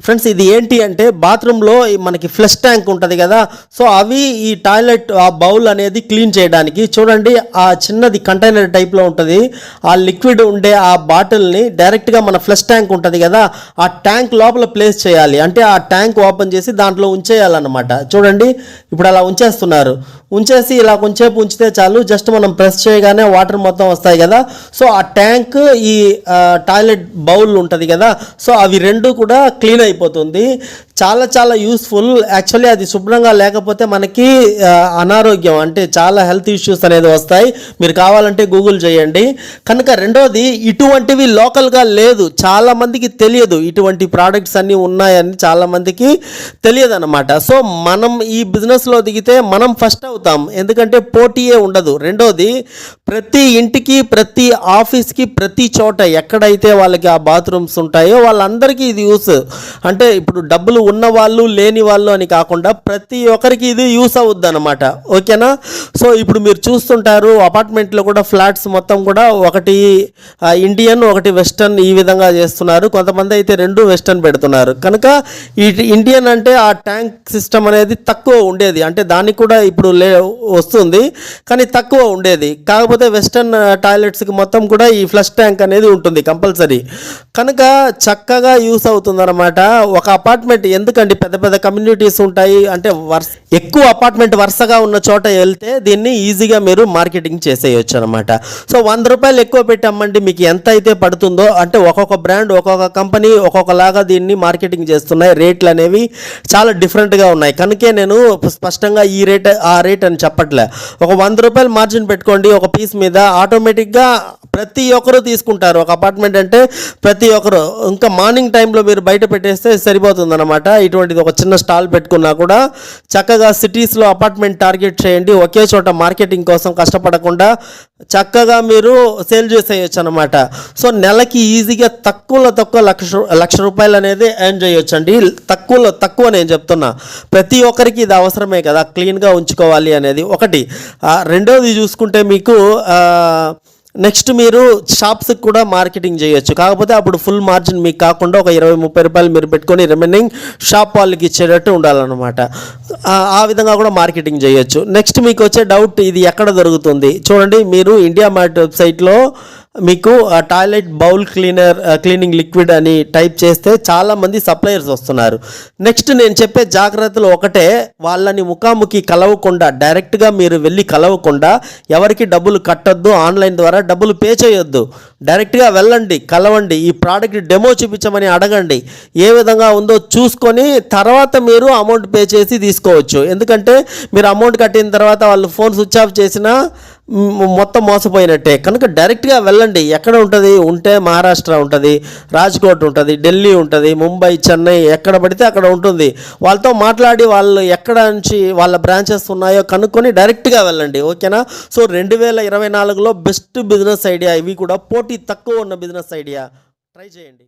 Friends ఇది ఏంటి అంటే బాత్రూంలో మనకి ఫ్లష్ ట్యాంక్ ఉంటుంది కదా, సో అవి ఈ టాయిలెట్ ఆ బౌల్ అనేది క్లీన్ చేయడానికి చూడండి ఆ చిన్నది కంటైనర్ టైప్లో ఉంటుంది. ఆ లిక్విడ్ ఉండే ఆ బాటిల్ని డైరెక్ట్గా మన ఫ్లష్ ట్యాంక్ ఉంటుంది కదా, ఆ ట్యాంక్ లోపల ప్లేస్ చేయాలి. అంటే ఆ ట్యాంక్ ఓపెన్ చేసి దాంట్లో ఉంచేయాలన్నమాట. చూడండి ఇప్పుడు అలా ఉంచేస్తున్నారు. ఉంచేసి ఇలా కొంచెంసేపు ఉంచితే చాలు, జస్ట్ మనం ప్రెస్ చేయగానే వాటర్ మొత్తం వస్తాయి కదా. సో ఆ ట్యాంక్ ఈ టాయిలెట్ బౌల్ ఉంటుంది కదా, సో అవి రెండు కూడా క్లీన్ అయిపోతుంది. చాలా చాలా యూస్ఫుల్. యాక్చువల్లీ అది శుభ్రంగా లేకపోతే మనకి అనారోగ్యం అంటే చాలా హెల్త్ ఇష్యూస్ అనేది వస్తాయి. మీరు కావాలంటే గూగుల్ చేయండి. కనుక రెండోది ఇటువంటివి లోకల్గా లేదు, చాలామందికి తెలియదు. ఇటువంటి ప్రోడక్ట్స్ అన్నీ ఉన్నాయని చాలామందికి తెలియదు అనమాట. సో మనం ఈ బిజినెస్లో దిగితే మనం ఫస్ట్ అవుతాం, ఎందుకంటే పోటీయే ఉండదు. రెండోది ప్రతి ఇంటికి ప్రతి ఆఫీస్కి ప్రతి చోట ఎక్కడైతే వాళ్ళకి ఆ బాత్రూమ్స్ ఉంటాయో వాళ్ళందరికీ ఇది యూస్. అంటే ఇప్పుడు డబ్బులు ఉన్న వాళ్ళు లేని వాళ్ళు అని కాకుండా ప్రతి ఒక్కరికి ఇది యూస్ అవుద్ది అనమాట. ఓకేనా? సో ఇప్పుడు మీరు చూస్తుంటారు అపార్ట్మెంట్లో కూడా ఫ్లాట్స్ మొత్తం కూడా ఒకటి ఇండియన్ ఒకటి వెస్టర్న్ ఈ విధంగా చేస్తున్నారు. కొంతమంది అయితే రెండు వెస్టర్న్ పెడుతున్నారు. కనుక ఈ ఇండియన్ అంటే ఆ ట్యాంక్ సిస్టమ్ అనేది తక్కువ ఉండేది, అంటే దానికి కూడా ఇప్పుడు వస్తుంది కానీ తక్కువ ఉండేది. కాకపోతే వెస్టర్న్ టాయిలెట్స్కి మొత్తం కూడా ఈ ఫ్లష్ ట్యాంక్ అనేది ఉంటుంది కంపల్సరీ. కనుక చక్కగా యూస్ అవుతుంది అనమాట. ఒక అపార్ట్మెంట్ ఎందుకండి పెద్ద పెద్ద కమ్యూనిటీస్ ఉంటాయి, అంటే ఎక్కువ అపార్ట్మెంట్ వరుసగా ఉన్న చోట వెళ్తే దీన్ని ఈజీగా మీరు మార్కెటింగ్ చేసేయచ్చు అనమాట. సో 100 రూపాయలు ఎక్కువ పెట్టి అమ్మండి, మీకు ఎంత అయితే పడుతుందో, అంటే ఒక్కొక్క బ్రాండ్ ఒక్కొక్క కంపెనీ ఒక్కొక్కలాగా దీన్ని మార్కెటింగ్ చేస్తున్నాయి. రేట్లు అనేవి చాలా డిఫరెంట్గా ఉన్నాయి. కనుకే నేను స్పష్టంగా ఈ రేట్ ఆ రేట్ అని చెప్పట్లే. ఒక 100 రూపాయలు మార్జిన్ పెట్టుకోండి ఒక పీస్ మీద, ఆటోమేటిక్గా ప్రతి ఒక్కరూ తీసుకుంటారు. ఒక అపార్ట్మెంట్ అంటే ప్రతి ఒక్కరు. ఇంకా మార్నింగ్ టైంలో మీరు బయట పెట్టేస్తే సరిపోతుంది అనమాట. ఇటువంటిది ఒక చిన్న స్టాల్ పెట్టుకున్నా కూడా చక్కగా సిటీస్లో అపార్ట్మెంట్ టార్గెట్ చేయండి. ఒకే చోట మార్కెటింగ్ కోసం కష్టపడకుండా చక్కగా మీరు సేల్ చేసేయచ్చు అనమాట. సో నెలకి ఈజీగా తక్కువలో తక్కువ లక్ష రూపాయలు అనేది ఎర్న్ చేయొచ్చు అండి. తక్కువలో తక్కువ నేను చెప్తున్నా. ప్రతి ఒక్కరికి ఇది అవసరమే కదా క్లీన్గా ఉంచుకోవాలి అనేది ఒకటి. రెండోది చూసుకుంటే మీకు నెక్స్ట్ మీరు షాప్స్కి కూడా మార్కెటింగ్ చేయొచ్చు. కాకపోతే అప్పుడు ఫుల్ మార్జిన్ మీకు కాకుండా ఒక 20-30 రూపాయలు మీరు పెట్టుకొని రిమైనింగ్ షాప్ వాళ్ళకి ఇచ్చేటట్టు ఉండాలన్నమాట. ఆ విధంగా కూడా మార్కెటింగ్ చేయొచ్చు. నెక్స్ట్ మీకు వచ్చే డౌట్ ఇది ఎక్కడ దొరుకుతుంది చూడండి. మీరు ఇండియా మార్ట్ వెబ్సైట్లో మీకు టాయిలెట్ బౌల్ క్లీనింగ్ లిక్విడ్ అని టైప్ చేస్తే చాలామంది సప్లయర్స్ వస్తున్నారు. నెక్స్ట్ నేను చెప్పే జాగ్రత్తలు ఒకటే, వాళ్ళని ముఖాముఖి కలవకుండా, డైరెక్ట్గా మీరు వెళ్ళి కలవకుండా, ఎవరికి డబ్బులు కట్టొద్దు, ఆన్లైన్ ద్వారా డబ్బులు పే చేయొద్దు. డైరెక్ట్గా వెళ్ళండి, కలవండి, ఈ ప్రోడక్ట్ డెమో చూపించమని అడగండి. ఏ విధంగా ఉందో చూసుకొని తర్వాత మీరు అమౌంట్ పే చేసి తీసుకోవచ్చు. ఎందుకంటే మీరు అమౌంట్ కట్టిన తర్వాత వాళ్ళు ఫోన్ స్విచ్ ఆఫ్ చేసినా మొత్తం మోసపోయినట్టే. కనుక డైరెక్ట్గా వెళ్ళండి. ఎక్కడ ఉంటుంది ఉంటే మహారాష్ట్ర ఉంటుంది, రాజ్కోట్ ఉంటుంది, ఢిల్లీ ఉంటుంది, ముంబై, చెన్నై, ఎక్కడ పడితే అక్కడ ఉంటుంది. వాళ్ళతో మాట్లాడి వాళ్ళు ఎక్కడ నుంచి వాళ్ళ బ్రాంచెస్ ఉన్నాయో కనుక్కొని డైరెక్ట్గా వెళ్ళండి. ఓకేనా? సో 2024లో బెస్ట్ బిజినెస్ ఐడియా ఇవి కూడా, పోటీ తక్కువ ఉన్న బిజినెస్ ఐడియా ట్రై చేయండి.